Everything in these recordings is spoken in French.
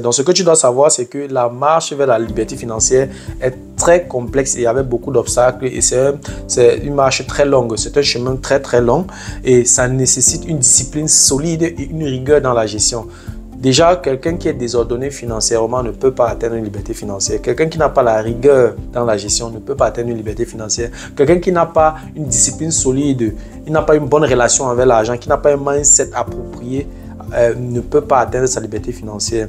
Donc, ce que tu dois savoir, c'est que la marche vers la liberté financière est très complexe et avec beaucoup d'obstacles. Et c'est une marche très longue. C'est un chemin très, très long. Et ça nécessite une discipline solide et une rigueur dans la gestion. Déjà, quelqu'un qui est désordonné financièrement ne peut pas atteindre une liberté financière. Quelqu'un qui n'a pas la rigueur dans la gestion ne peut pas atteindre une liberté financière. Quelqu'un qui n'a pas une discipline solide, il n'a pas une bonne relation avec l'argent, qui n'a pas un mindset approprié, ne peut pas atteindre sa liberté financière.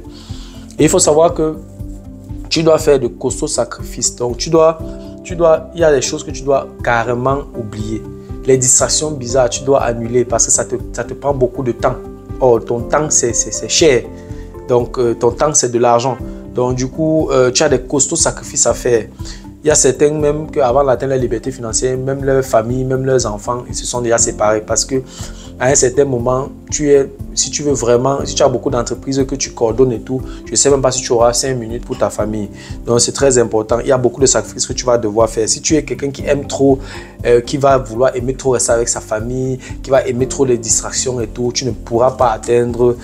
Et il faut savoir que tu dois faire de costauds sacrifices. Donc, il y a des choses que tu dois carrément oublier. Les distractions bizarres, tu dois annuler parce que ça te prend beaucoup de temps. Or, ton temps, c'est cher. Donc, ton temps, c'est de l'argent. Donc, du coup, tu as des costauds sacrifices à faire. Il y a certains même qu'avant d'atteindre la liberté financière, même leur famille, même leurs enfants, ils se sont déjà séparés parce que à un certain moment, si tu veux vraiment, si tu as beaucoup d'entreprises que tu coordonnes et tout, je ne sais même pas si tu auras 5 minutes pour ta famille. Donc, c'est très important. Il y a beaucoup de sacrifices que tu vas devoir faire. Si tu es quelqu'un qui aime trop, qui va vouloir aimer trop rester avec sa famille, qui va aimer trop les distractions et tout, tu ne pourras pas atteindre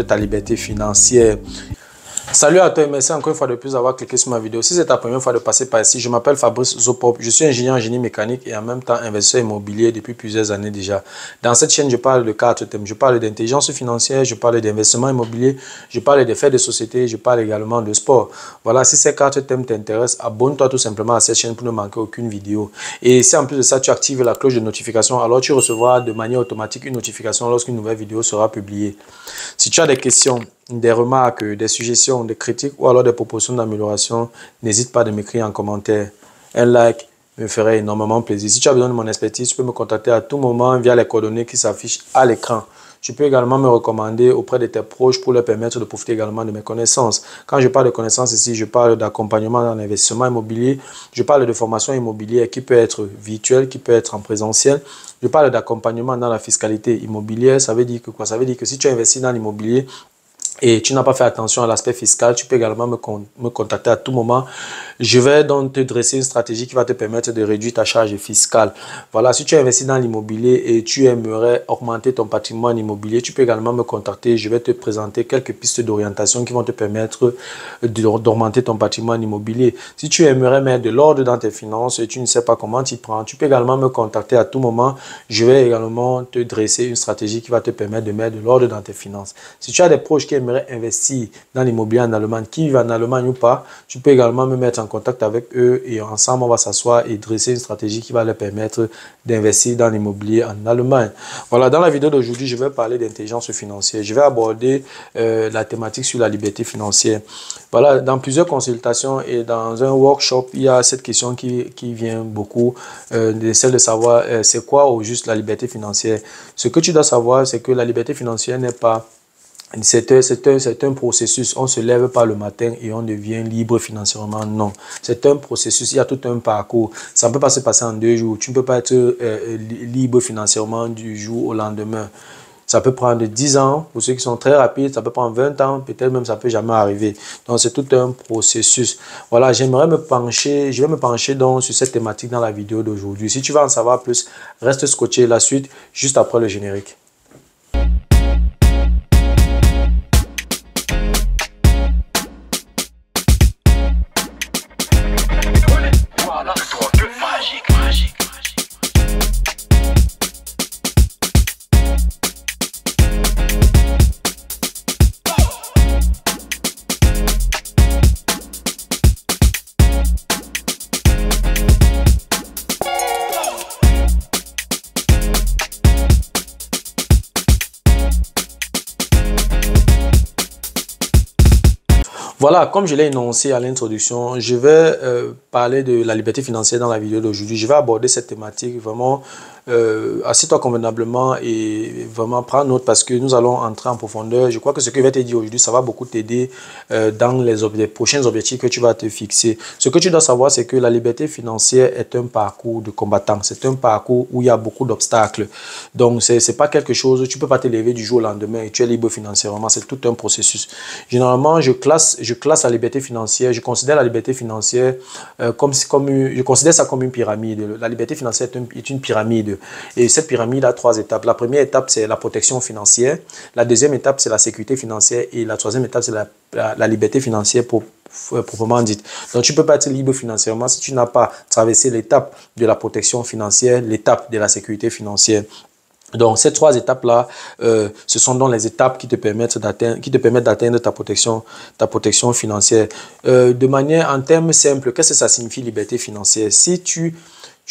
ta liberté financière. Salut à toi et merci encore une fois de plus d'avoir cliqué sur ma vidéo. Si c'est ta première fois de passer par ici, je m'appelle Fabrice Zopop, je suis ingénieur en génie mécanique et en même temps investisseur immobilier depuis plusieurs années déjà. Dans cette chaîne, je parle de 4 thèmes. Je parle d'intelligence financière, je parle d'investissement immobilier, je parle des faits de société, je parle également de sport. Voilà, si ces 4 thèmes t'intéressent, abonne-toi tout simplement à cette chaîne pour ne manquer aucune vidéo. Et si en plus de ça, tu actives la cloche de notification, alors tu recevras de manière automatique une notification lorsqu'une nouvelle vidéo sera publiée. Si tu as des questions, des remarques, des suggestions, des critiques ou alors des propositions d'amélioration, n'hésite pas à m'écrire en commentaire. Un like me ferait énormément plaisir. Si tu as besoin de mon expertise, tu peux me contacter à tout moment via les coordonnées qui s'affichent à l'écran. Tu peux également me recommander auprès de tes proches pour leur permettre de profiter également de mes connaissances. Quand je parle de connaissances ici, je parle d'accompagnement dans l'investissement immobilier. Je parle de formation immobilière qui peut être virtuelle, qui peut être en présentiel. Je parle d'accompagnement dans la fiscalité immobilière. Ça veut dire que quoi? Ça veut dire que si tu investis dans l'immobilier, et tu n'as pas fait attention à l'aspect fiscal, tu peux également me contacter à tout moment. Je vais donc te dresser une stratégie qui va te permettre de réduire ta charge fiscale. Voilà, si tu investis dans l'immobilier et tu aimerais augmenter ton patrimoine immobilier, tu peux également me contacter. Je vais te présenter quelques pistes d'orientation qui vont te permettre d'augmenter ton patrimoine immobilier. Si tu aimerais mettre de l'ordre dans tes finances et tu ne sais pas comment t'y prendre, tu peux également me contacter à tout moment. Je vais également te dresser une stratégie qui va te permettre de mettre de l'ordre dans tes finances. Si tu as des proches qui aimeraient investir dans l'immobilier en Allemagne, qui vivent en Allemagne ou pas, tu peux également me mettre en contact avec eux et ensemble on va s'asseoir et dresser une stratégie qui va leur permettre d'investir dans l'immobilier en Allemagne. Voilà, dans la vidéo d'aujourd'hui, je vais parler d'intelligence financière. Je vais aborder la thématique sur la liberté financière. Voilà, dans plusieurs consultations et dans un workshop, il y a cette question qui vient beaucoup, celle de savoir c'est quoi au juste la liberté financière. Ce que tu dois savoir, c'est que la liberté financière n'est pas... C'est un processus. On ne se lève pas le matin et on devient libre financièrement. Non. C'est un processus. Il y a tout un parcours. Ça ne peut pas se passer en 2 jours. Tu ne peux pas être libre financièrement du jour au lendemain. Ça peut prendre 10 ans. Pour ceux qui sont très rapides, ça peut prendre 20 ans. Peut-être même ça ne peut jamais arriver. Donc, c'est tout un processus. Voilà, je vais me pencher donc sur cette thématique dans la vidéo d'aujourd'hui. Si tu veux en savoir plus, reste scotché. La suite, juste après le générique. Voilà, comme je l'ai énoncé à l'introduction, je vais parler de la liberté financière dans la vidéo d'aujourd'hui. Je vais aborder cette thématique vraiment assieds-toi convenablement et vraiment prends note parce que nous allons entrer en profondeur. Je crois que ce que je vais te dire aujourd'hui, ça va beaucoup t'aider dans les prochains objectifs que tu vas te fixer. Ce que tu dois savoir, c'est que la liberté financière est un parcours de combattant. C'est un parcours où il y a beaucoup d'obstacles. Donc, ce n'est pas quelque chose, tu ne peux pas te lever du jour au lendemain et tu es libre financièrement. C'est tout un processus. Généralement, je classe la liberté financière, je considère la liberté financière je considère ça comme une pyramide. La liberté financière est une pyramide. pyramide. Et cette pyramide a 3 étapes. La première étape, c'est la protection financière. La deuxième étape, c'est la sécurité financière. Et la troisième étape, c'est la liberté financière proprement dite. Donc, tu ne peux pas être libre financièrement si tu n'as pas traversé l'étape de la protection financière, l'étape de la sécurité financière. Donc, ces 3 étapes-là, ce sont donc les étapes qui te permettent d'atteindre ta protection financière. De manière, en termes simples, qu'est-ce que ça signifie liberté financière? Si tu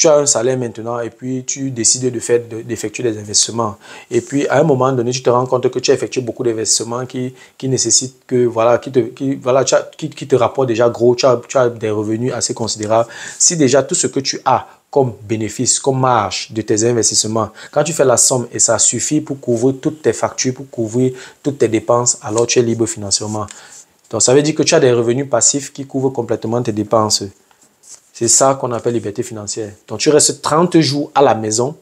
as un salaire maintenant et puis tu décides d'effectuer des investissements. Et puis, à un moment donné, tu te rends compte que tu as effectué beaucoup d'investissements qui nécessitent que, voilà, qui te rapportent déjà gros, tu as des revenus assez considérables. Si déjà tout ce que tu as comme bénéfice, comme marge de tes investissements, quand tu fais la somme et ça suffit pour couvrir toutes tes factures, pour couvrir toutes tes dépenses, alors tu es libre financièrement. Donc, ça veut dire que tu as des revenus passifs qui couvrent complètement tes dépenses. C'est ça qu'on appelle liberté financière. Donc, tu restes 30 jours à la maison,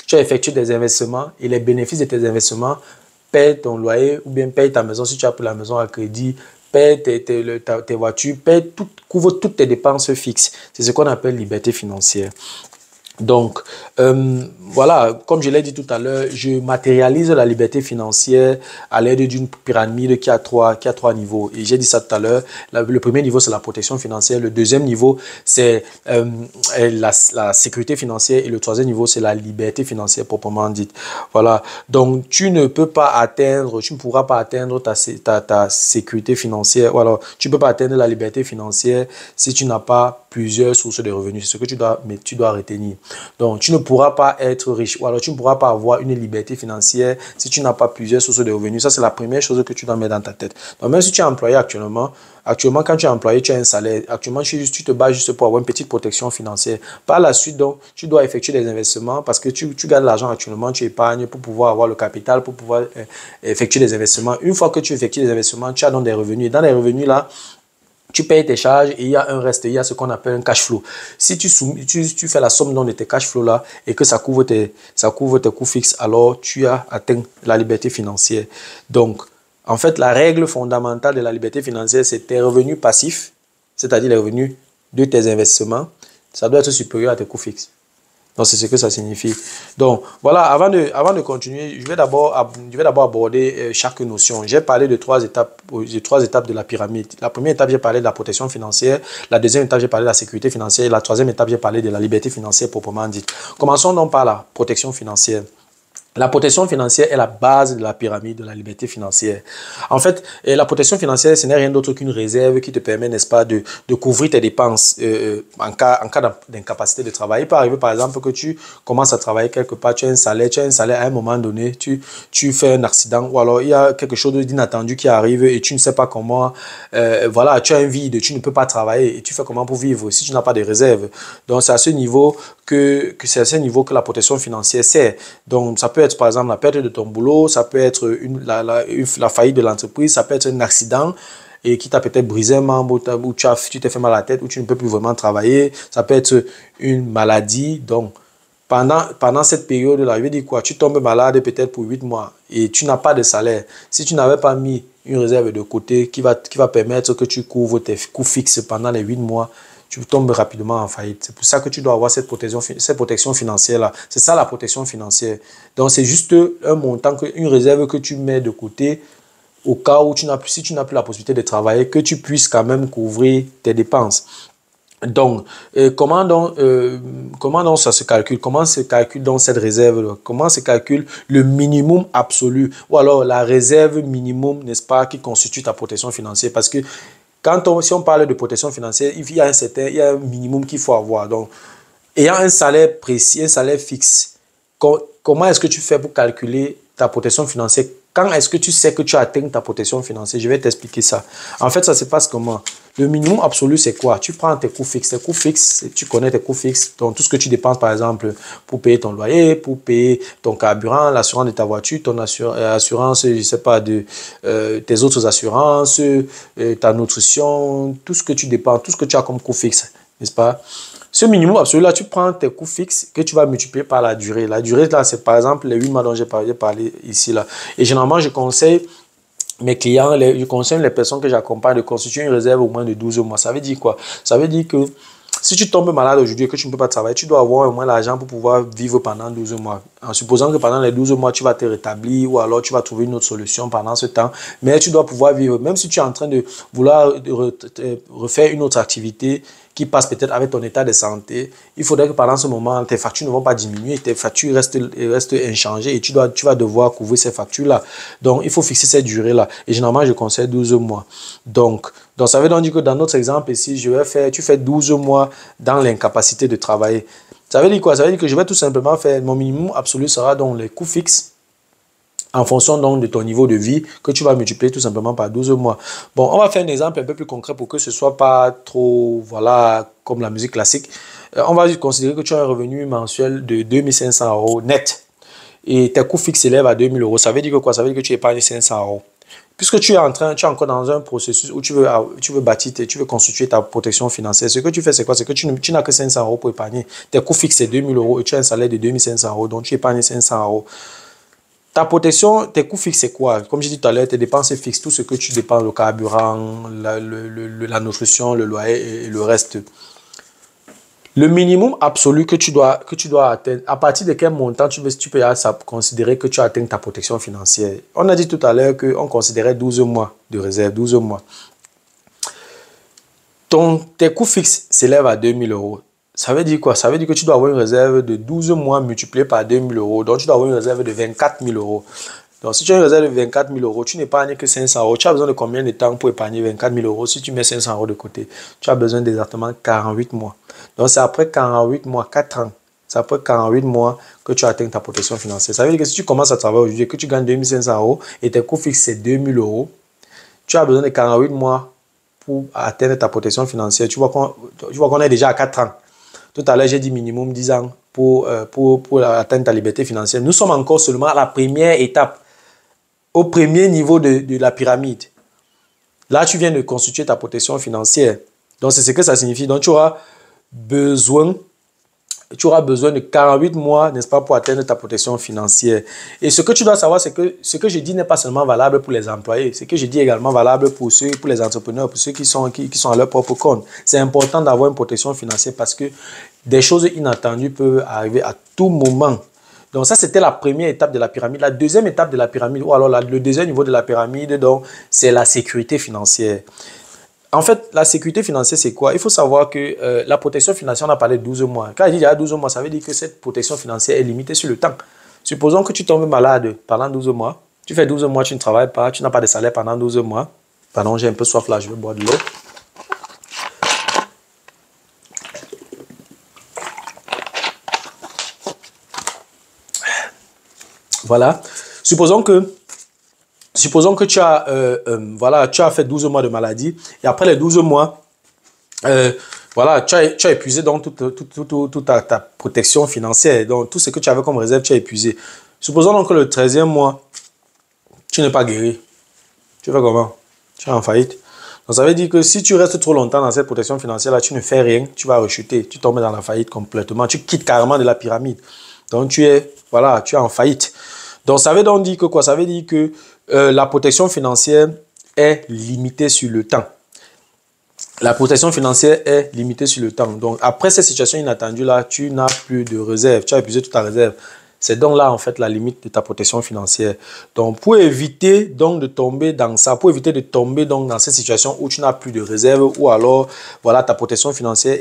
tu as effectué des investissements et les bénéfices de tes investissements payent ton loyer ou bien payent ta maison si tu as pris la maison à crédit, paye tes voitures, couvre toutes tes dépenses fixes. C'est ce qu'on appelle liberté financière. Donc, voilà, comme je l'ai dit tout à l'heure, je matérialise la liberté financière à l'aide d'une pyramide qui a trois niveaux. Et j'ai dit ça tout à l'heure. Le premier niveau, c'est la protection financière. Le deuxième niveau, c'est la sécurité financière. Et le troisième niveau, c'est la liberté financière proprement dite. Voilà. Donc, tu ne pourras pas atteindre ta sécurité financière. Ou alors, tu ne peux pas atteindre la liberté financière si tu n'as pas plusieurs sources de revenus. C'est ce que tu dois retenir. Donc, tu ne pourras pas être riche ou alors tu ne pourras pas avoir une liberté financière si tu n'as pas plusieurs sources de revenus. Ça, c'est la première chose que tu dois mettre dans ta tête. Donc, même si tu es employé actuellement, quand tu es employé, tu as un salaire. Actuellement, tu te bats juste pour avoir une petite protection financière. Par la suite, donc, tu dois effectuer des investissements parce que tu gagnes l'argent actuellement, tu épargnes pour pouvoir avoir le capital, pour pouvoir effectuer des investissements. Une fois que tu effectues des investissements, tu as donc des revenus. Et dans les revenus, là, tu payes tes charges et il y a un reste, il y a ce qu'on appelle un cash flow. Si tu fais la somme de tes cash flow là et que ça couvre tes coûts fixes, alors tu as atteint la liberté financière. Donc, en fait, la règle fondamentale de la liberté financière, c'est tes revenus passifs, c'est-à-dire les revenus de tes investissements, ça doit être supérieur à tes coûts fixes. Donc, c'est ce que ça signifie. Donc, voilà, avant de continuer, je vais d'abord aborder chaque notion. J'ai parlé de 3 étapes de la pyramide. La première étape, j'ai parlé de la protection financière. La deuxième étape, j'ai parlé de la sécurité financière. Et la troisième étape, j'ai parlé de la liberté financière proprement dite. Commençons donc par la protection financière. La protection financière est la base de la pyramide de la liberté financière. En fait, la protection financière, ce n'est rien d'autre qu'une réserve qui te permet, n'est-ce pas, de couvrir tes dépenses en cas d'incapacité de travail. Il peut arriver, par exemple, que tu commences à travailler quelque part, tu as un salaire à un moment donné, tu fais un accident ou alors il y a quelque chose d'inattendu qui arrive et tu ne sais pas comment, voilà, tu as un vide, tu ne peux pas travailler et tu fais comment pour vivre si tu n'as pas de réserve. Donc, c'est à ce niveau que la protection financière sert. Donc, ça peut être par exemple la perte de ton boulot, ça peut être la faillite de l'entreprise, ça peut être un accident et qui t'a peut-être brisé un membre, ou tu t'es fait mal à la tête, ou tu ne peux plus vraiment travailler, ça peut être une maladie. Donc, pendant cette période-là, je veux dire quoi, tu tombes malade peut-être pour 8 mois et tu n'as pas de salaire. Si tu n'avais pas mis une réserve de côté qui va permettre que tu couvres tes coûts fixes pendant les 8 mois, tu tombes rapidement en faillite. C'est pour ça que tu dois avoir cette protection financière-là. C'est ça la protection financière. Donc, c'est juste un montant, une réserve que tu mets de côté au cas où si tu n'as plus la possibilité de travailler, que tu puisses quand même couvrir tes dépenses. Donc, comment donc ça se calcule? Comment se calcule donc cette réserve? Comment se calcule le minimum absolu? Ou alors la réserve minimum, n'est-ce pas, qui constitue ta protection financière? Parce que si on parle de protection financière, il y a un minimum qu'il faut avoir. Donc, ayant un salaire précis, un salaire fixe, comment est-ce que tu fais pour calculer ta protection financière? Quand est-ce que tu sais que tu as atteint ta protection financière? Je vais t'expliquer ça. En fait, ça se passe comment? Le minimum absolu, c'est quoi? Tu prends tes coûts fixes. Tes coûts fixes, tu connais tes coûts fixes. Donc, tout ce que tu dépenses, par exemple, pour payer ton loyer, pour payer ton carburant, l'assurance de ta voiture, ton assurance, je ne sais pas, tes autres assurances, ta nutrition, tout ce que tu dépenses, tout ce que tu as comme coûts fixes, n'est-ce pas? Ce minimum absolu, là, tu prends tes coûts fixes que tu vas multiplier par la durée. La durée, là, c'est par exemple les 8 mois dont j'ai parlé ici, là. Et généralement, je conseille mes clients, je conseille les personnes que j'accompagne de constituer une réserve au moins de 12 mois. Ça veut dire quoi? Ça veut dire que Si tu tombes malade aujourd'hui et que tu ne peux pas travailler, tu dois avoir au moins l'argent pour pouvoir vivre pendant 12 mois. En supposant que pendant les 12 mois, tu vas te rétablir ou alors tu vas trouver une autre solution pendant ce temps. Mais tu dois pouvoir vivre. Même si tu es en train de vouloir refaire une autre activité qui passe peut-être avec ton état de santé, il faudrait que pendant ce moment, tes factures ne vont pas diminuer, tes factures restent inchangées et tu vas devoir couvrir ces factures-là. Donc, il faut fixer cette durée-là. Et généralement, je conseille 12 mois. Donc ça veut donc dire que dans notre exemple ici, tu fais 12 mois dans l'incapacité de travailler. Ça veut dire quoi? Ça veut dire que je vais tout simplement faire, mon minimum absolu sera donc les coûts fixes en fonction donc de ton niveau de vie que tu vas multiplier tout simplement par 12 mois. Bon, on va faire un exemple un peu plus concret pour que ce ne soit pas trop, voilà, comme la musique classique. On va considérer que tu as un revenu mensuel de 2500 € net et tes coûts fixes s'élèvent à 2000 €. Ça veut dire que quoi? Ça veut dire que tu épargnes 500 €. Puisque tu es encore dans un processus où tu veux bâtir, tu veux constituer ta protection financière, ce que tu fais, c'est quoi? C'est que tu n'as que 500 € pour épargner. Tes coûts fixes, c'est 2000 € et tu as un salaire de 2500 €, donc tu épargnes 500 €. Ta protection, tes coûts fixes, c'est quoi? Comme j'ai dit tout à l'heure, tes dépenses fixes, tout ce que tu dépenses, le carburant, la nutrition, le loyer et le reste. Le minimum absolu que tu dois atteindre, à partir de quel montant tu peux considérer que tu as atteint ta protection financière. On a dit tout à l'heure qu'on considérait 12 mois de réserve, 12 mois. Tes coûts fixes s'élèvent à 2000 €. Ça veut dire quoi? Ça veut dire que tu dois avoir une réserve de 12 mois multipliée par 2000 €. Donc, tu dois avoir une réserve de 24 000 €. Donc, si tu as une réserve de 24 000 €, tu n'épargnes que 500 €. Tu as besoin de combien de temps pour épargner 24 000 € si tu mets 500 € de côté? Tu as besoin d'exactement 48 mois. Donc, c'est après 48 mois, 4 ans. C'est après 48 mois que tu atteins ta protection financière. Ça veut dire que si tu commences à travailler aujourd'hui et que tu gagnes 2500 € et tes coûts fixes, c'est 2000 €, tu as besoin de 48 mois pour atteindre ta protection financière. Tu vois qu'on est déjà à 4 ans. Tout à l'heure, j'ai dit minimum 10 ans pour atteindre ta liberté financière. Nous sommes encore seulement à la première étape, au premier niveau de la pyramide. Là, tu viens de constituer ta protection financière. Donc, c'est ce que ça signifie. Donc, tu auras besoin de 48 mois, n'est-ce pas, pour atteindre ta protection financière. Et ce que tu dois savoir, c'est que ce que je dis n'est pas seulement valable pour les employés. Ce que je dis également valable pour les entrepreneurs, pour ceux qui sont à leur propre compte. C'est important d'avoir une protection financière parce que des choses inattendues peuvent arriver à tout moment. Donc ça, c'était la première étape de la pyramide. La deuxième étape de la pyramide, ou alors le deuxième niveau de la pyramide, donc c'est la sécurité financière. En fait, la sécurité financière, c'est quoi? Il faut savoir que la protection financière, on a parlé de 12 mois. Quand je dis il y a 12 mois, ça veut dire que cette protection financière est limitée sur le temps. Supposons que tu tombes malade pendant 12 mois. Tu fais 12 mois, tu ne travailles pas, tu n'as pas de salaire pendant 12 mois. Pardon, j'ai un peu soif là, je vais boire de l'eau. Voilà. Supposons que tu as fait 12 mois de maladie et après les 12 mois, voilà, tu as épuisé donc toute ta protection financière. Donc, tout ce que tu avais comme réserve, tu as épuisé. Supposons donc que le 13e mois, tu n'es pas guéri. Tu fais comment? Tu es en faillite. Donc, ça veut dire que si tu restes trop longtemps dans cette protection financière-là, tu ne fais rien, tu vas rechuter. Tu tombes dans la faillite complètement. Tu quittes carrément de la pyramide. Donc, tu es en faillite. Donc, ça veut donc dire que quoi? Ça veut dire que la protection financière est limitée sur le temps. La protection financière est limitée sur le temps. Donc, après cette situation inattendue-là, tu n'as plus de réserve. Tu as épuisé toute ta réserve. C'est donc là, en fait, la limite de ta protection financière. Donc, pour éviter donc de tomber dans ça, pour éviter de tomber donc dans cette situation où tu n'as plus de réserve ou alors, voilà, ta protection financière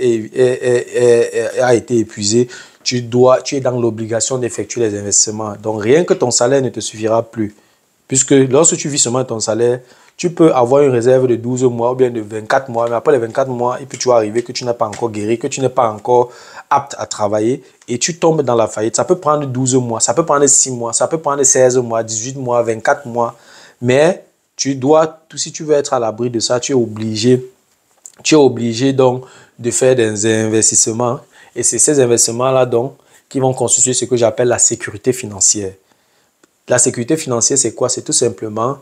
a été épuisée, tu es dans l'obligation d'effectuer les investissements. Donc, rien que ton salaire ne te suffira plus. Puisque lorsque tu vis seulement ton salaire, tu peux avoir une réserve de 12 mois ou bien de 24 mois. Mais après les 24 mois, et puis tu vas arriver que tu n'es pas encore guéri, que tu n'es pas encore apte à travailler et tu tombes dans la faillite. Ça peut prendre 12 mois, ça peut prendre 6 mois, ça peut prendre 16 mois, 18 mois, 24 mois. Mais si tu veux être à l'abri de ça, tu es obligé donc de faire des investissements. Et c'est ces investissements-là donc qui vont constituer ce que j'appelle la sécurité financière. La sécurité financière, c'est quoi? C'est tout simplement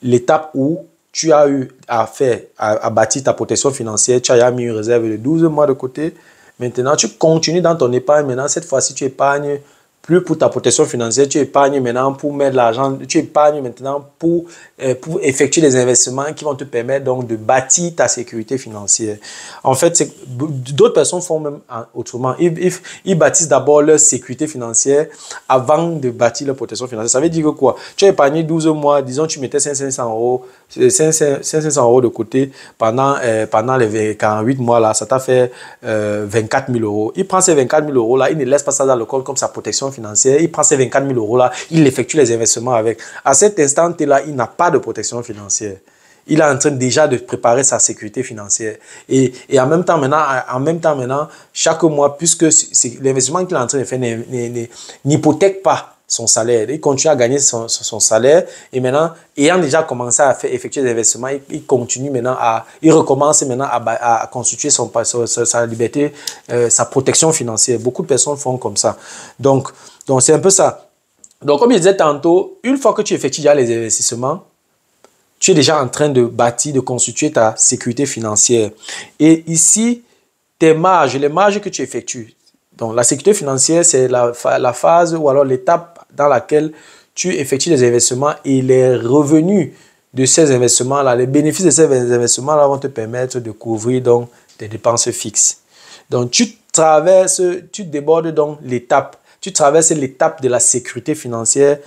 l'étape où tu as eu à bâtir ta protection financière, tu as mis une réserve de 12 mois de côté. Maintenant, tu continues dans ton épargne. Maintenant, cette fois-ci, tu épargnes plus pour ta protection financière, tu épargnes maintenant pour mettre l'argent, tu épargnes maintenant pour pour effectuer des investissements qui vont te permettre donc de bâtir ta sécurité financière. En fait, d'autres personnes font même autrement. Ils bâtissent d'abord leur sécurité financière avant de bâtir leur protection financière. Ça veut dire que quoi? Tu as épargné 12 mois, disons tu mettais 500 euros, 500 euros de côté pendant les 48 mois là, ça t'a fait 24 000 euros. Il prend ces 24 000 euros là, il ne laisse pas ça dans le compte comme sa protection financière. Il prend ces 24 000 euros là, il effectue les investissements avec. À cet instant là, il n'a pas de protection financière. Il est en train déjà de préparer sa sécurité financière. Et en même temps maintenant, chaque mois, puisque l'investissement qu'il est en train de faire n'hypothèque pas son salaire. Il continue à gagner son salaire et maintenant, ayant déjà commencé à effectuer des investissements, il continue maintenant il recommence maintenant à constituer sa liberté, sa protection financière. Beaucoup de personnes font comme ça. Donc c'est un peu ça. Donc, comme je disais tantôt, une fois que tu effectues déjà les investissements, tu es déjà en train de bâtir, de constituer ta sécurité financière. Et ici, les marges que tu effectues. Donc, la sécurité financière, c'est la phase ou alors l'étape dans laquelle tu effectues des investissements et les revenus de ces investissements-là, les bénéfices de ces investissements-là vont te permettre de couvrir donc tes dépenses fixes. Donc, tu débordes donc l'étape. Tu traverses l'étape de la sécurité financière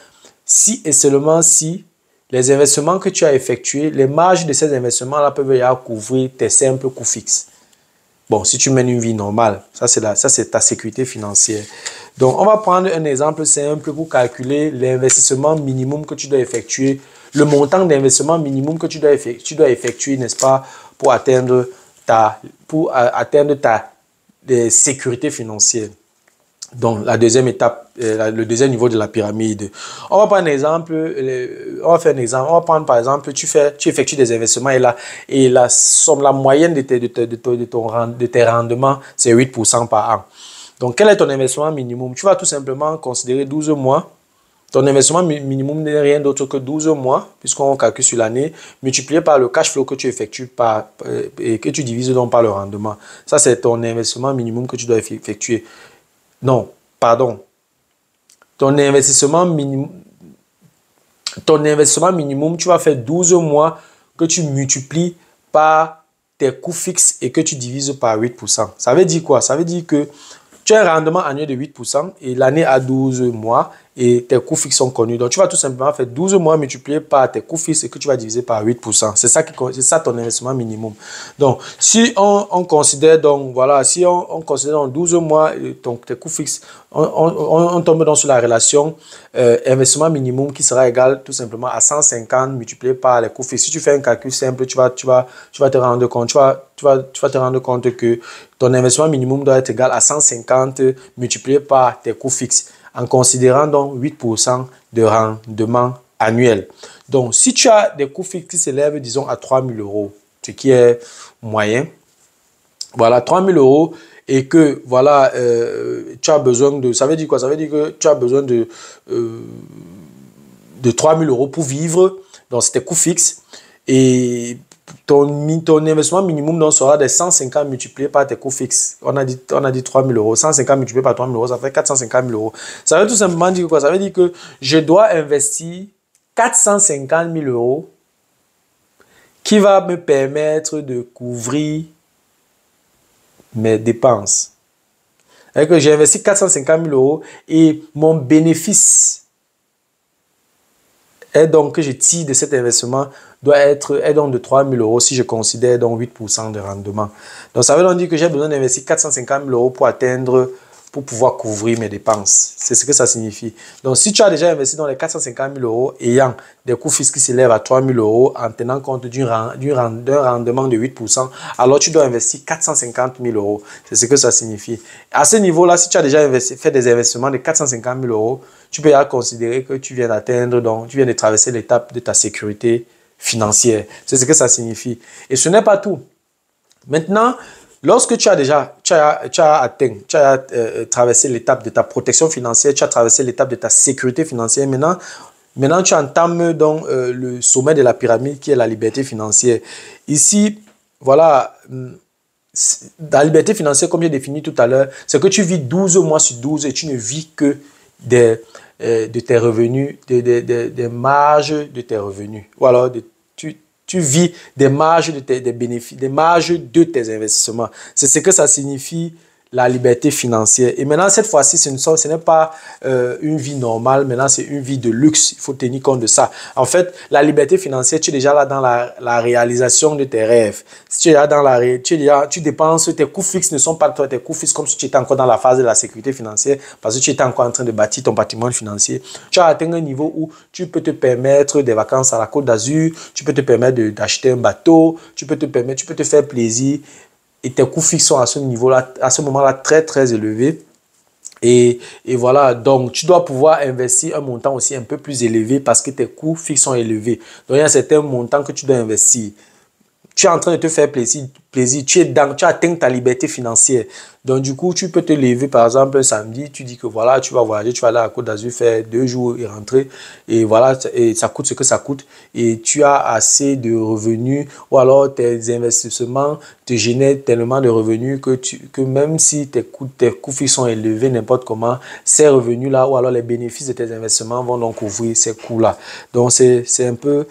si et seulement si les investissements que tu as effectués, les marges de ces investissements-là peuvent couvrir tes simples coûts fixes. Bon, si tu mènes une vie normale, ça c'est ta sécurité financière. Donc, on va prendre un exemple simple pour calculer l'investissement minimum que tu dois effectuer, le montant d'investissement minimum que tu dois effectuer, n'est-ce pas, pour atteindre ta sécurité financière. Donc, la deuxième étape, le deuxième niveau de la pyramide. On va prendre un exemple. On va prendre par exemple, tu effectues des investissements et la moyenne de tes rendements, c'est 8% par an. Donc, quel est ton investissement minimum? Tu vas tout simplement considérer 12 mois. Ton investissement minimum n'est rien d'autre que 12 mois, puisqu'on calcule sur l'année, multiplié par le cash flow que tu effectues et que tu divises donc par le rendement. Ça, c'est ton investissement minimum que tu dois effectuer. Non, pardon. Ton investissement minimum, tu vas faire 12 mois que tu multiplies par tes coûts fixes et que tu divises par 8%. Ça veut dire quoi? Ça veut dire que tu as un rendement annuel de 8% et l'année a 12 mois et tes coûts fixes sont connus. Donc, tu vas tout simplement faire 12 mois multiplié par tes coûts fixes et que tu vas diviser par 8%. C'est ça ton investissement minimum. Donc, si on considère donc, voilà, si on considère donc 12 mois tes coûts fixes, on tombe donc sur la relation investissement minimum qui sera égal tout simplement à 150 multiplié par les coûts fixes. Si tu fais un calcul simple, tu vas te rendre compte, tu vas te rendre compte que ton investissement minimum doit être égal à 150 multiplié par tes coûts fixes, en considérant donc 8% de rendement annuel. Donc, si tu as des coûts fixes qui s'élèvent, disons, à 3 000 euros, ce qui est moyen, voilà, 3 000 euros, et que, voilà, tu as besoin de... Ça veut dire quoi? Ça veut dire que tu as besoin de 3 000 euros pour vivre, donc c'est tes coûts fixes, et ton investissement minimum donc sera de 150 multiplié par tes coûts fixes. On a dit 3 000 euros. 150 multiplié par 3 000 euros, ça fait 450 000 euros. Ça veut tout simplement dire quoi? Ça veut dire que je dois investir 450 000 euros qui va me permettre de couvrir mes dépenses. C'est-à-dire que j'ai investi 450 000 euros et mon bénéfice est donc que je tire de cet investissement est donc de 3 000 euros si je considère donc 8% de rendement. Donc ça veut donc dire que j'ai besoin d'investir 450 000 euros pour pouvoir couvrir mes dépenses. C'est ce que ça signifie. Donc si tu as déjà investi dans les 450 000 euros ayant des coûts fixes qui s'élèvent à 3 000 euros en tenant compte d'un rendement de 8%, alors tu dois investir 450 000 euros. C'est ce que ça signifie. À ce niveau-là, si tu as déjà fait des investissements de 450 000 euros, tu peux considérer que tu viens de traverser l'étape de ta sécurité financière. C'est ce que ça signifie. Et ce n'est pas tout. Maintenant, lorsque tu as traversé l'étape de ta protection financière, tu as traversé l'étape de ta sécurité financière, maintenant tu entames donc le sommet de la pyramide qui est la liberté financière. Ici, voilà, la liberté financière, comme j'ai défini tout à l'heure, c'est que tu vis 12 mois sur 12 et tu ne vis que de tes revenus, des marges de tes revenus. Ou alors, tu vis des marges de tes bénéfices, des marges de tes investissements. C'est ce que ça signifie la liberté financière. Et maintenant, cette fois-ci, ce n'est pas une vie normale, maintenant c'est une vie de luxe. Il faut tenir compte de ça. En fait, la liberté financière, tu es déjà là dans la réalisation de tes rêves. Si tu es là dans tu dépenses, tes coûts fixes ne sont pas toi, tes coûts fixes comme si tu étais encore dans la phase de la sécurité financière, parce que tu étais encore en train de bâtir ton patrimoine financier. Tu as atteint un niveau où tu peux te permettre des vacances à la Côte d'Azur, tu peux te permettre d'acheter un bateau, tu peux te faire plaisir. Et tes coûts fixes sont à ce niveau-là, à ce moment-là, très, très élevés. Et voilà, donc tu dois pouvoir investir un montant aussi un peu plus élevé parce que tes coûts fixes sont élevés. Donc, il y a un certain montant que tu dois investir. Tu es en train de te faire plaisir, tu as atteint ta liberté financière. Donc, du coup, tu peux te lever, par exemple, un samedi, tu dis que voilà, tu vas voyager, tu vas aller à la Côte d'Azur faire 2 jours et rentrer. Et voilà, et ça coûte ce que ça coûte. Et tu as assez de revenus ou alors tes investissements te génèrent tellement de revenus que même si tes coûts fixes sont élevés, n'importe comment, ces revenus-là ou alors les bénéfices de tes investissements vont donc couvrir ces coûts-là. Donc, c'est un peu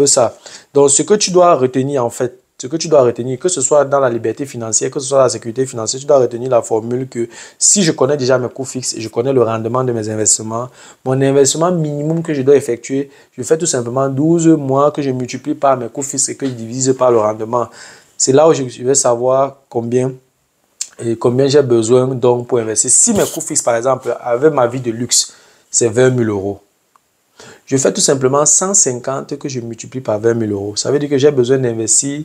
ça. Donc, ce que tu dois retenir, en fait, que ce soit dans la liberté financière, que ce soit la sécurité financière, tu dois retenir la formule que si je connais déjà mes coûts fixes et je connais le rendement de mes investissements, mon investissement minimum que je dois effectuer, je fais tout simplement 12 mois que je multiplie par mes coûts fixes et que je divise par le rendement. C'est là où je vais savoir combien j'ai besoin donc pour investir. Si mes coûts fixes, par exemple, avec ma vie de luxe, c'est 20 000 euros. Je fais tout simplement 150 que je multiplie par 20 000 euros. Ça veut dire que j'ai besoin d'investir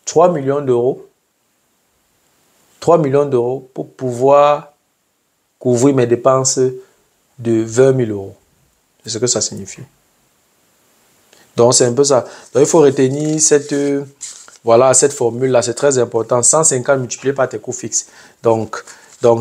3 millions d'euros. 3 millions d'euros pour pouvoir couvrir mes dépenses de 20 000 euros. C'est ce que ça signifie. Donc, c'est un peu ça. Donc, il faut retenir cette formule-là. C'est très important. 150 multiplié par tes coûts fixes. Donc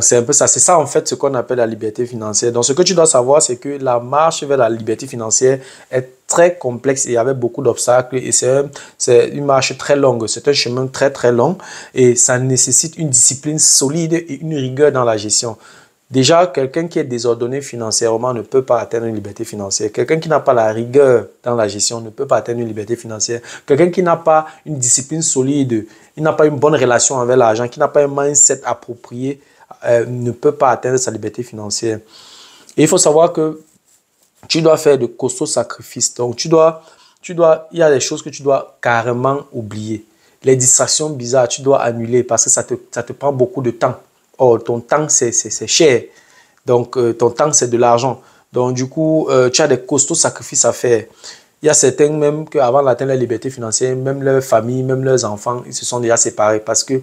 c'est un peu ça. C'est ça, en fait, ce qu'on appelle la liberté financière. Donc, ce que tu dois savoir, c'est que la marche vers la liberté financière est très complexe et avec beaucoup d'obstacles. Et c'est une marche très longue. C'est un chemin très, très long. Et ça nécessite une discipline solide et une rigueur dans la gestion. Déjà, quelqu'un qui est désordonné financièrement ne peut pas atteindre une liberté financière. Quelqu'un qui n'a pas la rigueur dans la gestion ne peut pas atteindre une liberté financière. Quelqu'un qui n'a pas une discipline solide, il n'a pas une bonne relation avec l'argent, qui n'a pas un mindset approprié, ne peut pas atteindre sa liberté financière. Et il faut savoir que tu dois faire de costauds sacrifices. Donc, il y a des choses que tu dois carrément oublier. Les distractions bizarres, tu dois annuler parce que ça te prend beaucoup de temps. Or, ton temps, c'est cher. Donc, ton temps, c'est de l'argent. Donc, du coup, tu as des costauds sacrifices à faire. Il y a certains même qu'avant d'atteindre la liberté financière, même leur famille, même leurs enfants, ils se sont déjà séparés parce que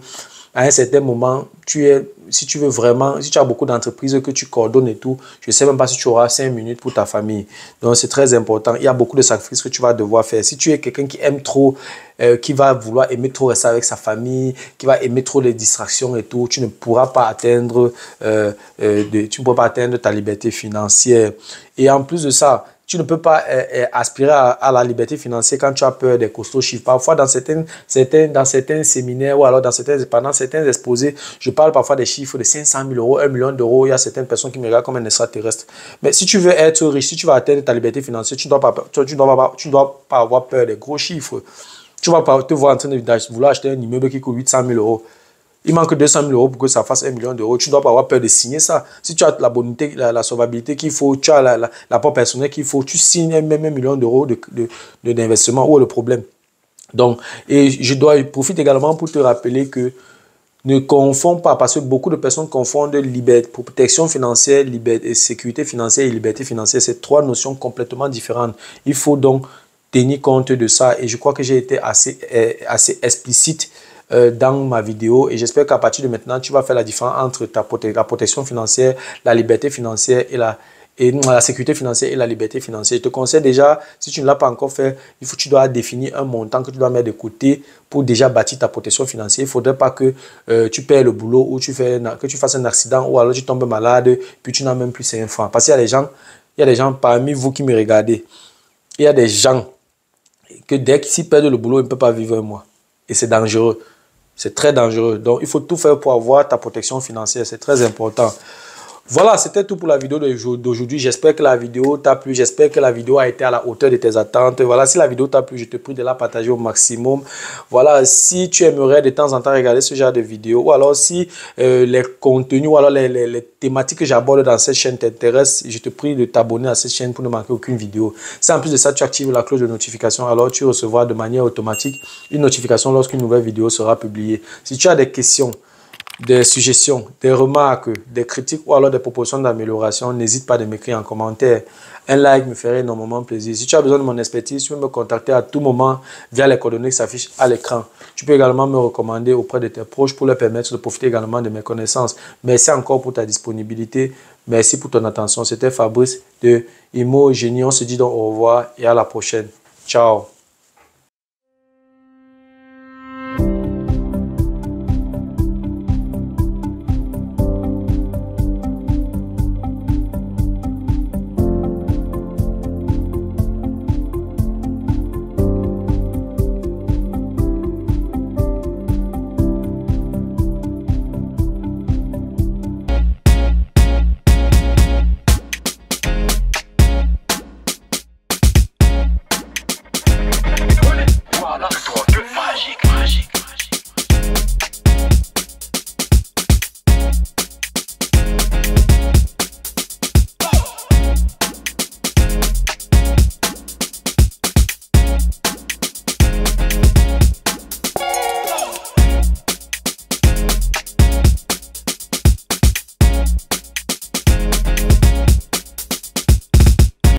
à un certain moment, si tu veux vraiment, si tu as beaucoup d'entreprises que tu coordonnes et tout, je ne sais même pas si tu auras 5 minutes pour ta famille. Donc, c'est très important. Il y a beaucoup de sacrifices que tu vas devoir faire. Si tu es quelqu'un qui aime trop, qui va vouloir aimer trop rester avec sa famille, qui va aimer trop les distractions et tout, tu ne pourras pas atteindre ta liberté financière. Et en plus de ça, tu ne peux pas aspirer à la liberté financière quand tu as peur des costauds chiffres. Parfois, dans certains séminaires ou alors pendant certains exposés, je parle parfois des chiffres de 500 000 euros, 1 million d'euros. Il y a certaines personnes qui me regardent comme un extraterrestre. Mais si tu veux être riche, si tu vas atteindre ta liberté financière, tu ne dois pas avoir peur des gros chiffres. Tu ne vas pas te voir en train de vouloir acheter un immeuble qui coûte 800 000 euros. Il manque 200 000 euros pour que ça fasse 1 million d'euros. Tu ne dois pas avoir peur de signer ça. Si tu as la bonité, la solvabilité qu'il faut, tu as l'apport personnel qu'il faut, tu signes même 1 million d'euros d'investissement. Où est le problème? Donc, et je profite également pour te rappeler que ne confonds pas, parce que beaucoup de personnes confondent protection financière, sécurité financière et liberté financière. C'est 3 notions complètement différentes. Il faut donc tenir compte de ça. Et je crois que j'ai été assez explicite dans ma vidéo et j'espère qu'à partir de maintenant, tu vas faire la différence entre la protection financière, la liberté financière et la sécurité financière et la liberté financière. Je te conseille déjà, si tu ne l'as pas encore fait, tu dois définir un montant que tu dois mettre de côté pour déjà bâtir ta protection financière. Il ne faudrait pas que tu perds le boulot ou que tu fasses un accident ou alors tu tombes malade puis tu n'as même plus 5 francs. Parce qu'il y a des gens parmi vous qui me regardez. Il y a des gens que dès qu'ils perdent le boulot, ils ne peuvent pas vivre un mois. Et c'est dangereux. C'est très dangereux. Donc, il faut tout faire pour avoir ta protection financière. C'est très important. Voilà, c'était tout pour la vidéo d'aujourd'hui. J'espère que la vidéo t'a plu. J'espère que la vidéo a été à la hauteur de tes attentes. Voilà, si la vidéo t'a plu, je te prie de la partager au maximum. Voilà, si tu aimerais de temps en temps regarder ce genre de vidéos, ou alors si les contenus, ou alors les thématiques que j'aborde dans cette chaîne t'intéressent, je te prie de t'abonner à cette chaîne pour ne manquer aucune vidéo. Si en plus de ça, tu actives la cloche de notification, alors tu recevras de manière automatique une notification lorsqu'une nouvelle vidéo sera publiée. Si tu as des questions, des suggestions, des remarques, des critiques ou alors des propositions d'amélioration, n'hésite pas à m'écrire en commentaire. Un like me ferait énormément plaisir. Si tu as besoin de mon expertise, tu peux me contacter à tout moment via les coordonnées qui s'affichent à l'écran. Tu peux également me recommander auprès de tes proches pour leur permettre de profiter également de mes connaissances. Merci encore pour ta disponibilité. Merci pour ton attention. C'était Fabrice de Imo Génie. On se dit donc au revoir et à la prochaine. Ciao.